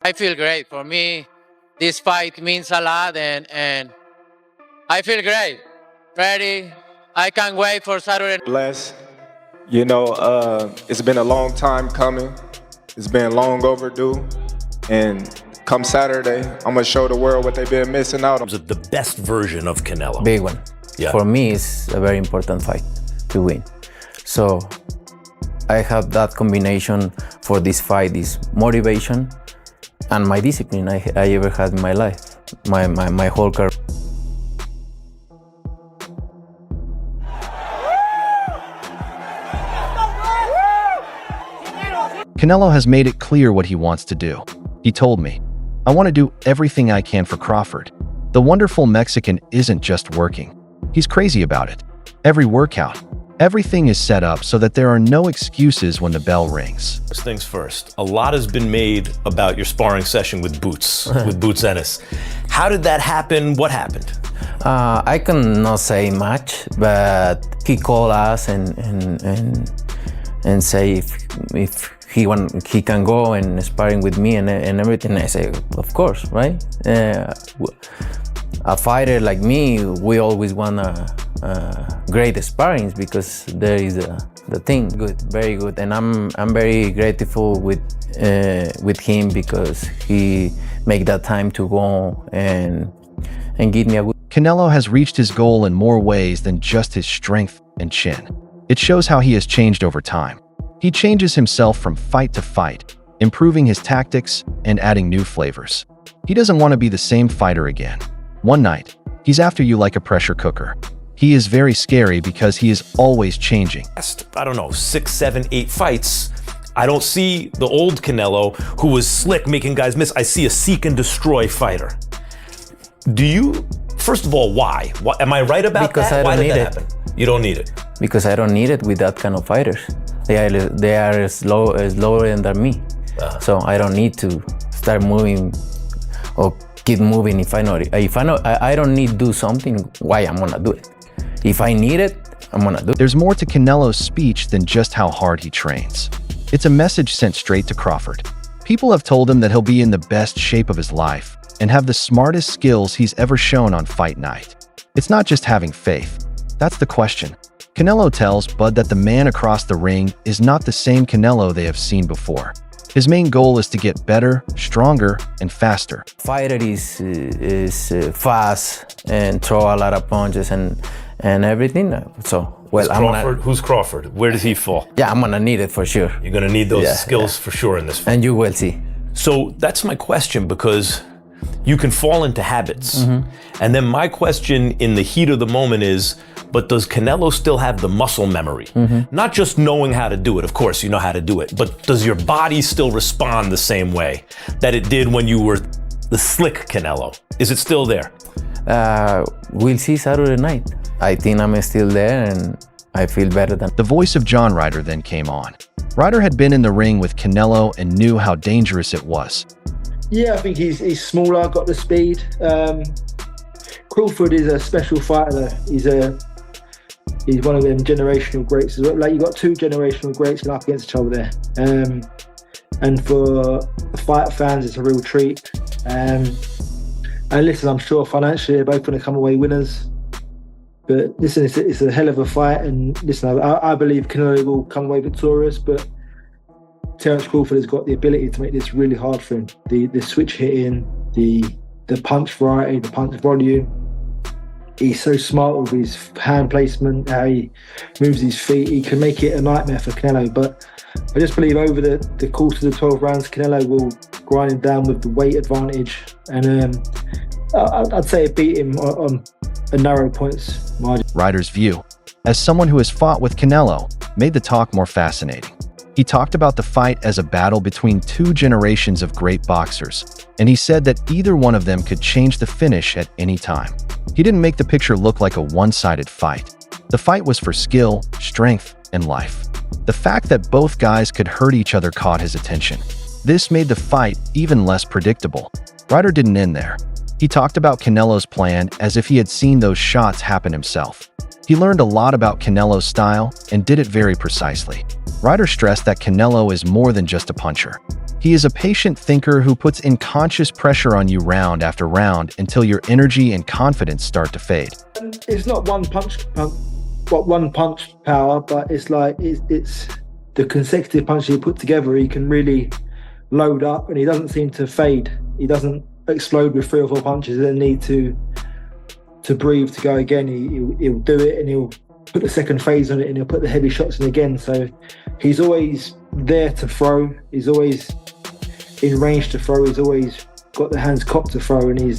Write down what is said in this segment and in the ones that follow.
I feel great. For me, this fight means a lot, and I feel great. Ready. I can't wait for Saturday. Blessed. It's been a long time coming. It's been long overdue. And come Saturday, I'm going to show the world what they've been missing out on. The best version of Canelo. Big one. Yeah. For me, it's a very important fight to win. So I have that combination for this fight, this motivation and my discipline I ever had in my life, my whole career. Canelo has made it clear what he wants to do. He told me, "I want to do everything I can for Crawford." The wonderful Mexican isn't just working. He's crazy about it. Every workout, everything is set up so that there are no excuses when the bell rings. First things first, a lot has been made about your sparring session with Boots, with Boots Ennis. How did that happen? What happened? I cannot say much, but he called us and say if he can go and sparring with me and everything. I say, of course, right? A fighter like me, we always want great sparrings because there is the thing. Good, very good, and I'm very grateful with him because he make that time to go and give me a good. Canelo has reached his goal in more ways than just his strength and chin. It shows how he has changed over time. He changes himself from fight to fight, improving his tactics and adding new flavors. He doesn't want to be the same fighter again. One night, he's after you like a pressure cooker. He is very scary because he is always changing. I don't know, 6, 7, 8 fights. I don't see the old Canelo who was slick, making guys miss. I see a seek and destroy fighter. Do you, first of all, why? Am I right about because that? I don't Why did need that it. happen? You don't need it. Because I don't need it with that kind of fighters. They are slower than me. So I don't need to start moving or keep moving if I know I don't need to do something. Why I'm gonna do it? If I need it, I'm gonna do it. There's more to Canelo's speech than just how hard he trains. It's a message sent straight to Crawford. People have told him that he'll be in the best shape of his life and have the smartest skills he's ever shown on fight night. It's not just having faith. That's the question. Canelo tells Bud that the man across the ring is not the same Canelo they have seen before. His main goal is to get better, stronger, and faster. Fighter is fast and throw a lot of punches and everything. So, well, Who's Crawford? Where does he fall? Yeah, I'm gonna need it for sure. You're gonna need those skills for sure in this fight. And you will see. So that's my question, because you can fall into habits. And then my question in the heat of the moment is, but does Canelo still have the muscle memory? Not just knowing how to do it, of course you know how to do it, but does your body still respond the same way that it did when you were the slick Canelo? Is it still there? We'll see Saturday night. I think I'm still there and I feel better than. The voice of John Ryder then came on. Ryder had been in the ring with Canelo and knew how dangerous it was. Yeah, I think he's smaller, got the speed. Crawford is a special fighter. He's one of them generational greats. Like, you got 2 generational greats going up against each other there. And for the fight fans, it's a real treat. And listen, I'm sure financially they're both going to come away winners. But listen, it's a hell of a fight. And listen, I believe Canelo will come away victorious. But Terence Crawford has got the ability to make this really hard for him. The switch hitting, the punch variety, the punch volume. He's so smart with his hand placement, how he moves his feet. He can make it a nightmare for Canelo. But I just believe over the course of the 12 rounds, Canelo will grind him down with the weight advantage. And I'd say it beat him on a narrow points margin. Ryder's view, as someone who has fought with Canelo, made the talk more fascinating. He talked about the fight as a battle between 2 generations of great boxers, and he said that either one of them could change the finish at any time. He didn't make the picture look like a one-sided fight. The fight was for skill, strength, and life. The fact that both guys could hurt each other caught his attention. This made the fight even less predictable. Ryder didn't end there. He talked about Canelo's plan as if he had seen those shots happen himself. He learned a lot about Canelo's style and did it very precisely. Ryder stressed that Canelo is more than just a puncher. He is a patient thinker who puts unconscious pressure on you round after round until your energy and confidence start to fade. It's not one punch power, but it's like it's the consecutive punches he put together. He can really load up, and he doesn't seem to fade. He doesn't explode with 3 or 4 punches and then need to breathe to go again. He'll do it, and he'll put the second phase on it, and he'll put the heavy shots in again. So he's always there to throw. He's always in range to throw. He's always got the hands cocked to throw, and he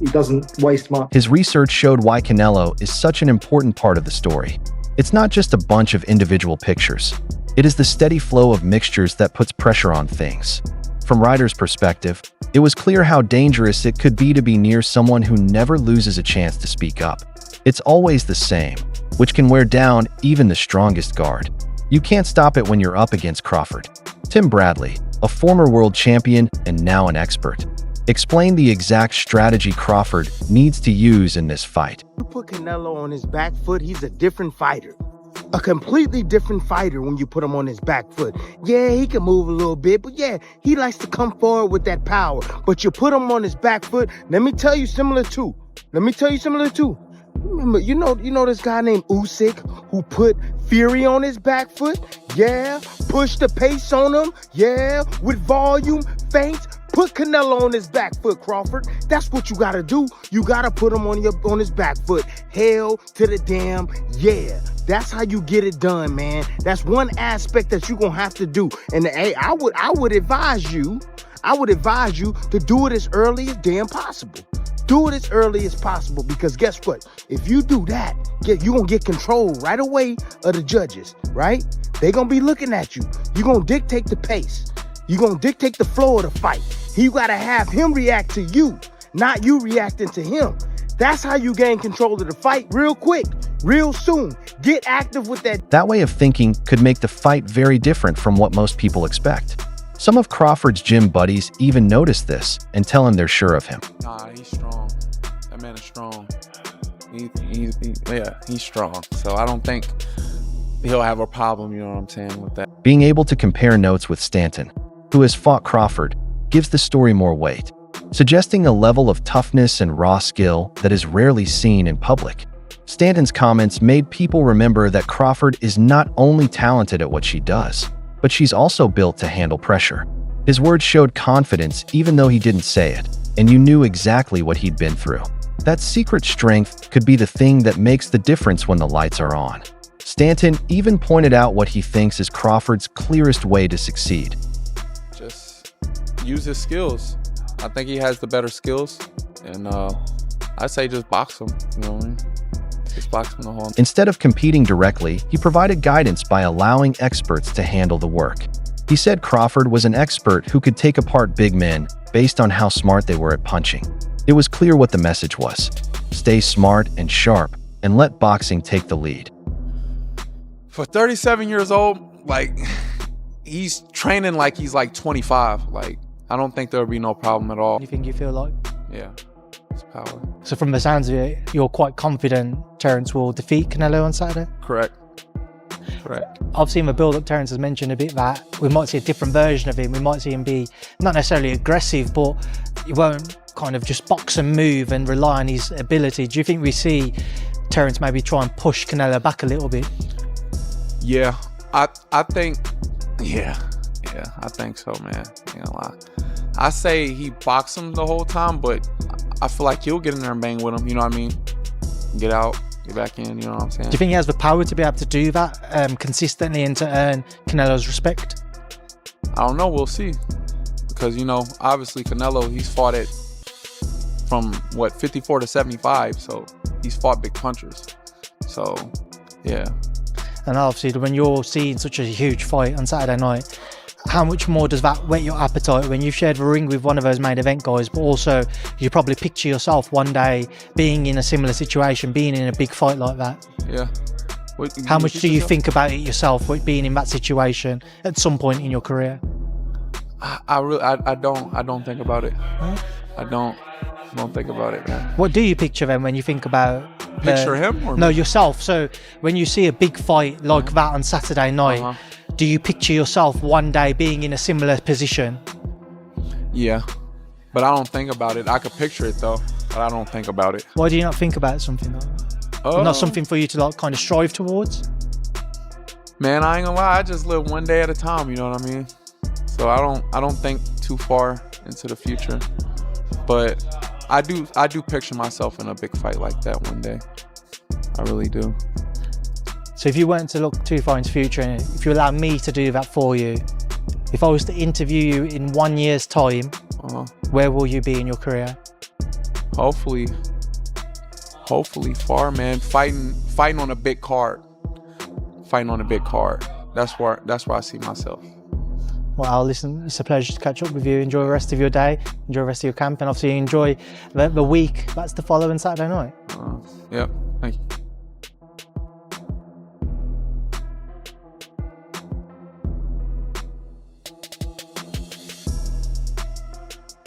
doesn't waste much. His research showed why Canelo is such an important part of the story. It's not just a bunch of individual pictures. It is the steady flow of mixtures that puts pressure on things. From Ryder's perspective, it was clear how dangerous it could be to be near someone who never loses a chance to speak up. It's always the same, which can wear down even the strongest guard. You can't stop it when you're up against Crawford. Tim Bradley, a former world champion and now an expert, explained the exact strategy Crawford needs to use in this fight. You put Canelo on his back foot, he's a different fighter. A completely different fighter when you put him on his back foot. Yeah, he can move a little bit, but yeah, he likes to come forward with that power. But you put him on his back foot, let me tell you similar too. Remember, you know this guy named Usyk who put Fury on his back foot? Yeah, push the pace on him. Yeah, with volume, feints. Put Canelo on his back foot, Crawford. That's what you gotta do. You gotta put him on his back foot. Hell to the damn yeah. That's how you get it done, man. That's one aspect that you're gonna have to do. And hey, I would advise you to do it as early as damn possible. Do it as early as possible, because guess what? If you do that, you're gonna get control right away of the judges, right? They're gonna be looking at you. You're gonna dictate the pace. You're gonna dictate the flow of the fight. You gotta have him react to you, not you reacting to him. That's how you gain control of the fight real quick, real soon. Get active with that. That way of thinking could make the fight very different from what most people expect. Some of Crawford's gym buddies even notice this and tell him they're sure of him. Nah, he's strong. That man is strong. He's strong. So I don't think he'll have a problem, you know what I'm saying, with that. Being able to compare notes with Stanton, who has fought Crawford, gives the story more weight, suggesting a level of toughness and raw skill that is rarely seen in public. Stanton's comments made people remember that Crawford is not only talented at what she does, but she's also built to handle pressure. His words showed confidence even though he didn't say it, and you knew exactly what he'd been through. That secret strength could be the thing that makes the difference when the lights are on. Stanton even pointed out what he thinks is Crawford's clearest way to succeed. Just use his skills. I think he has the better skills, and I say just box him, you know what I mean? Just box him the whole. Instead of competing directly, he provided guidance by allowing experts to handle the work. He said Crawford was an expert who could take apart big men based on how smart they were at punching. It was clear what the message was. Stay smart and sharp, and let boxing take the lead. For 37 years old, like, he's training like he's like 25. Like, I don't think there would be no problem at all. Anything you feel like? Yeah, it's power. So from the sounds of it, you're quite confident Terence will defeat Canelo on Saturday? Correct. Obviously in the build-up, Terence has mentioned a bit that we might see a different version of him. We might see him be not necessarily aggressive, but he won't kind of just box and move and rely on his ability. Do you think we see Terence maybe try and push Canelo back a little bit? Yeah, I think, yeah, I think so, man. Ain't gonna lie. I say he box him the whole time, but I feel like he'll get in there and bang with him, you know what I mean? Get out, get back in, you know what I'm saying? Do you think he has the power to be able to do that consistently and to earn Canelo's respect? I don't know, we'll see. Because, you know, obviously Canelo, he's fought it from, 54 to 75, so he's fought big punchers. So, yeah. And obviously, when you're seeing such a huge fight on Saturday night, how much more does that whet your appetite when you've shared the ring with one of those main event guys, but also you probably picture yourself one day being in a similar situation, being in a big fight like that? Yeah. How much do you think about it yourself, being in that situation at some point in your career? I don't think about it. I don't think about it, man. What do you picture then when you think about picture him or no me? Yourself? So when you see a big fight like that on Saturday night, do you picture yourself one day being in a similar position Yeah, but I don't think about it. I could picture it though, but I don't think about it. Why do you not think about something like that? Not something for you to like kind of strive towards? Man, I ain't gonna lie. I just live one day at a time. You know what I mean? So I don't think too far into the future. But I do picture myself in a big fight like that one day. I really do. So if you weren't to look too far into the future, and if you allow me to do that for you, if I was to interview you in 1 year's time, where will you be in your career? Hopefully far, man. Fighting on a big card. Fighting on a big card. That's where I see myself. Well, listen, it's a pleasure to catch up with you. Enjoy the rest of your day. Enjoy the rest of your camp, and obviously enjoy the week that's the following Saturday night. Yep. Thank you.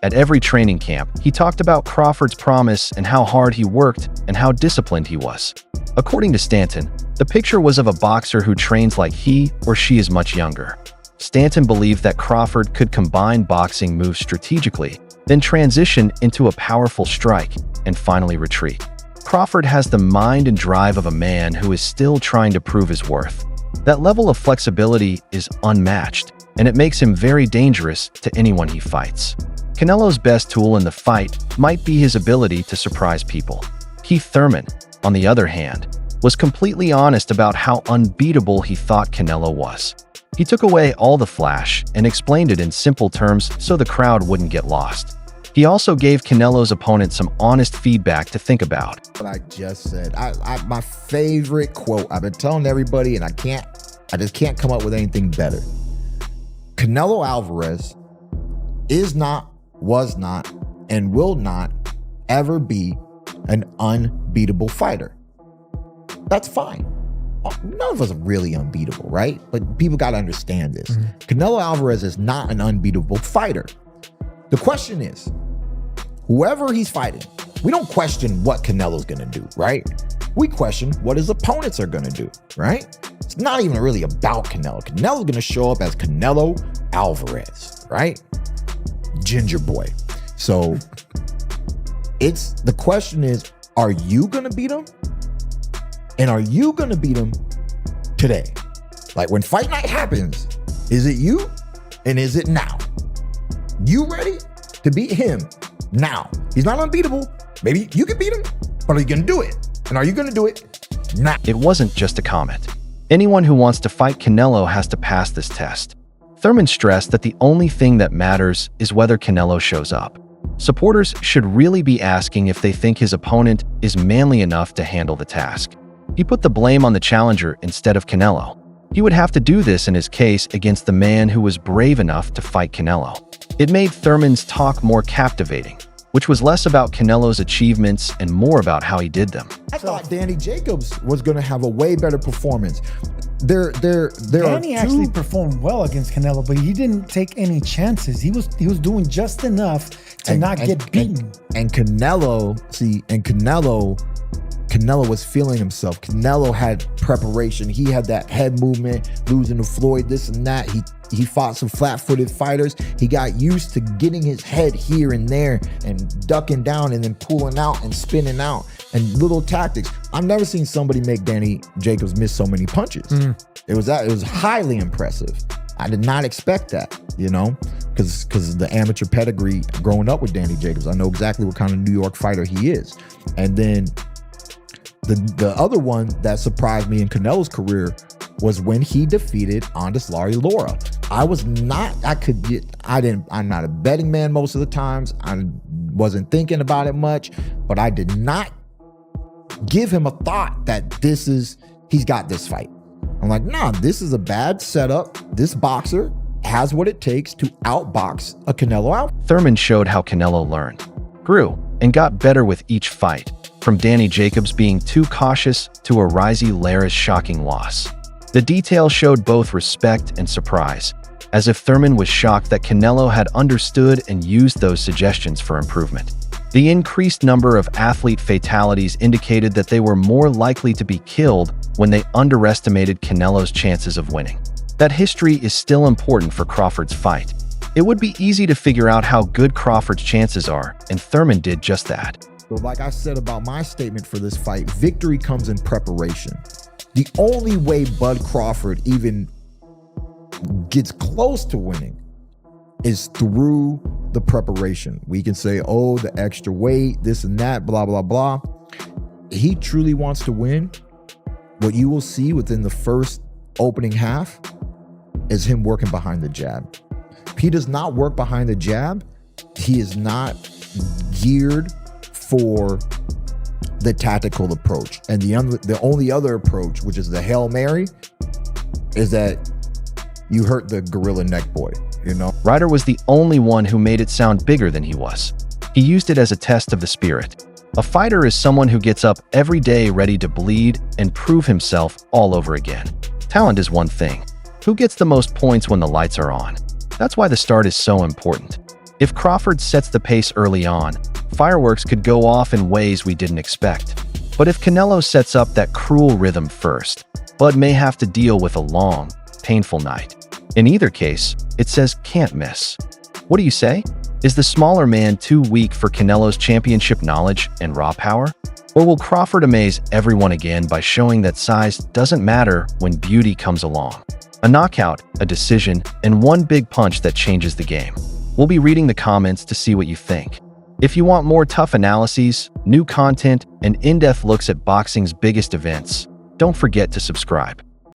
At every training camp, he talked about Crawford's promise and how hard he worked and how disciplined he was. According to Stanton, the picture was of a boxer who trains like he or she is much younger. Stanton believed that Crawford could combine boxing moves strategically, then transition into a powerful strike, and finally retreat. Crawford has the mind and drive of a man who is still trying to prove his worth. That level of flexibility is unmatched, and it makes him very dangerous to anyone he fights. Canelo's best tool in the fight might be his ability to surprise people. Keith Thurman, on the other hand, was completely honest about how unbeatable he thought Canelo was. He took away all the flash and explained it in simple terms so the crowd wouldn't get lost. He also gave Canelo's opponent some honest feedback to think about. What I just said, my favorite quote, I've been telling everybody and I just can't come up with anything better. Canelo Alvarez is not, was not, and will not ever be an unbeatable fighter. That's fine. None of us are really unbeatable, right? But people got to understand this. Canelo Alvarez is not an unbeatable fighter. The question is, whoever he's fighting, we don't question what Canelo's going to do, right? We question what his opponents are going to do, right? It's not even really about Canelo. Canelo's going to show up as Canelo Alvarez, right? Ginger boy. So the question is, are you going to beat him? And are you going to beat him today? Like when fight night happens, is it you? And is it now? You ready to beat him now? He's not unbeatable. Maybe you can beat him, but are you going to do it? And are you going to do it now? It wasn't just a comment. Anyone who wants to fight Canelo has to pass this test. Thurman stressed that the only thing that matters is whether Canelo shows up. Supporters should really be asking if they think his opponent is manly enough to handle the task. He put the blame on the challenger instead of Canelo. He would have to do this in his case against the man who was brave enough to fight Canelo. It made Thurman's talk more captivating, which was less about Canelo's achievements and more about how he did them. I thought Danny Jacobs was going to have a way better performance. Danny actually performed well against Canelo, but he didn't take any chances. He was doing just enough to not get beaten. And Canelo was feeling himself. Canelo had preparation. He had that head movement, losing to Floyd, this and that. He fought some flat-footed fighters. He got used to getting his head here and there and ducking down and then pulling out and spinning out and little tactics. I've never seen somebody make Danny Jacobs miss so many punches. It was highly impressive. I did not expect that, because of the amateur pedigree growing up with Danny Jacobs. I know exactly what kind of New York fighter he is. And then the other one that surprised me in Canelo's career was when he defeated Anderslari Lara. I'm not a betting man most of the times. I wasn't thinking about it much, but I did not give him a thought that he's got this fight. I'm like, nah, this is a bad setup. This boxer has what it takes to outbox a Canelo out. Thurman showed how Canelo learned, grew, and got better with each fight, from Danny Jacobs being too cautious to Anderslari Lara's shocking loss. The details showed both respect and surprise, as if Thurman was shocked that Canelo had understood and used those suggestions for improvement. The increased number of athlete fatalities indicated that they were more likely to be killed when they underestimated Canelo's chances of winning. That history is still important for Crawford's fight. It would be easy to figure out how good Crawford's chances are, and Thurman did just that. So like I said about my statement for this fight, victory comes in preparation. The only way Bud Crawford even gets close to winning is through the preparation. We can say, oh, the extra weight, this and that, blah, blah, blah. He truly wants to win. What you will see within the first opening half is him working behind the jab. If he does not work behind the jab, he is not geared for the tactical approach. And the only other approach, which is the Hail Mary, is that you hurt the gorilla neck boy, you know? Ryder was the only one who made it sound bigger than he was. He used it as a test of the spirit. A fighter is someone who gets up every day ready to bleed and prove himself all over again. Talent is one thing. Who gets the most points when the lights are on? That's why the start is so important. If Crawford sets the pace early on, fireworks could go off in ways we didn't expect. But if Canelo sets up that cruel rhythm first, Bud may have to deal with a long, painful night. In either case, it says can't miss. What do you say? Is the smaller man too weak for Canelo's championship knowledge and raw power? Or will Crawford amaze everyone again by showing that size doesn't matter when beauty comes along? A knockout, a decision, and one big punch that changes the game. We'll be reading the comments to see what you think. If you want more tough analyses, new content, and in-depth looks at boxing's biggest events, don't forget to subscribe.